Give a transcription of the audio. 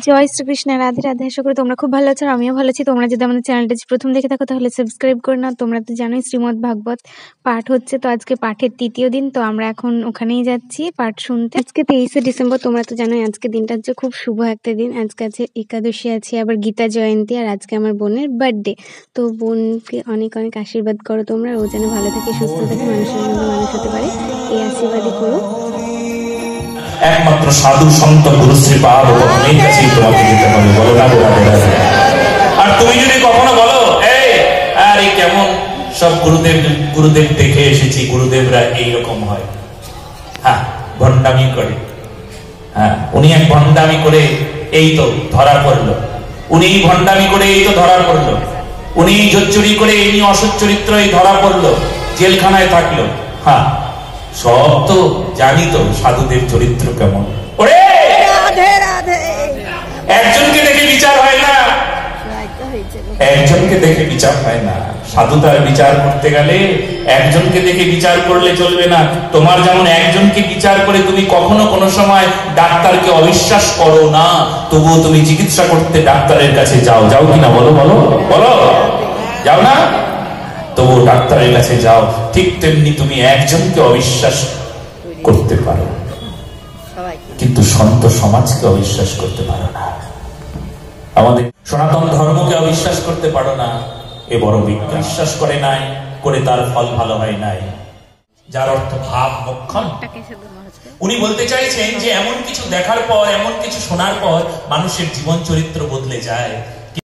জয় শ্রীকৃষ্ণ, রাধে রাধে। আশা করি তোমরা খুব ভালো আছো, আর আমিও ভালো আছি। তোমরা যদি আমাদের চ্যানেলটা প্রথম দেখে থাকো তাহলে সাবস্ক্রাইব করে নাও। তোমরা তো জানোই শ্রীমদ্ ভাগবত পাঠ হচ্ছে, তো আজকে পাঠের তৃতীয় দিন। তো আমরা এখন ওখানেই যাচ্ছি পাঠ শুনতে। আজকে 23শে ডিসেম্বর। তোমরা তো জানোই আজকে দিনটা হচ্ছে খুব শুভ একটা দিন। আজকে আছে একাদশী, আছে আবার গীতা জয়ন্তী, আর আজকে আমার বোনের বার্থডে। তো বোনকে অনেক অনেক আশীর্বাদ করো তোমরা, ও যেন ভালো থাকে, সুস্থ থাকে, মানুষের মধ্যে মানুষ হতে পারে, এই আশীর্বাদই করো। একমাত্র সাধু সন্ত গুরু শ্রীপাদ ভগবানের কাছেই তোমাকে যেতে হবে, বলো না? আর তুমি যদি কখনো বলো এই আরে কেমন সব গুরুদেব দেখে এসেছি, গুরুদেবরা এইরকম হয়, হ্যাঁ ভণ্ডামি করে, হ্যাঁ উনি এক ভণ্ডামি করে এই তো ধরা পড়লো, উনি ভণ্ডামি করে এই তো ধরা পড়লো, উনি জোচ্চুরি করে ইনি অসৎ চরিত্র এই ধরা পড়লো, জেলখানায় থাকলো। হ্যাঁ সব তো জানি, তো সাধুদের চরিত্র কেমন। ওরে একজনকে দেখে বিচার হয় না, একজনকে দেখে বিচার হয় না। সাধুতার বিচার করতে গেলে একজনকে দেখে বিচার করলে চলবে না। তোমার যেমন একজনকে বিচার করে তুমি কখনো কোনো সময় ডাক্তারকে অবিশ্বাস করো না, তবুও তুমি চিকিৎসা করতে ডাক্তারের কাছে যাও, যাও কিনা বলো বলো বলো, যাও না? তবু ডাক্তারের কাছে যাও। ঠিক তেমনি তুমি একজনকে অবিশ্বাস করতে পারো, কিন্তু সন্ত সমাজকে অবিশ্বাস করতে পারো না, আমাদের সনাতন ধর্মকে অবিশ্বাস করতে পারো না। এ বড় বিশ্বাস করে নাই, করে তার ফল ভালো হয় নাই, যার অর্থ ভাব বক্ষণ। উনি বলতে চাইছেন যে এমন কিছু দেখার পর, এমন কিছু শোনার পর মানুষের জীবন চরিত্র বদলে যায়।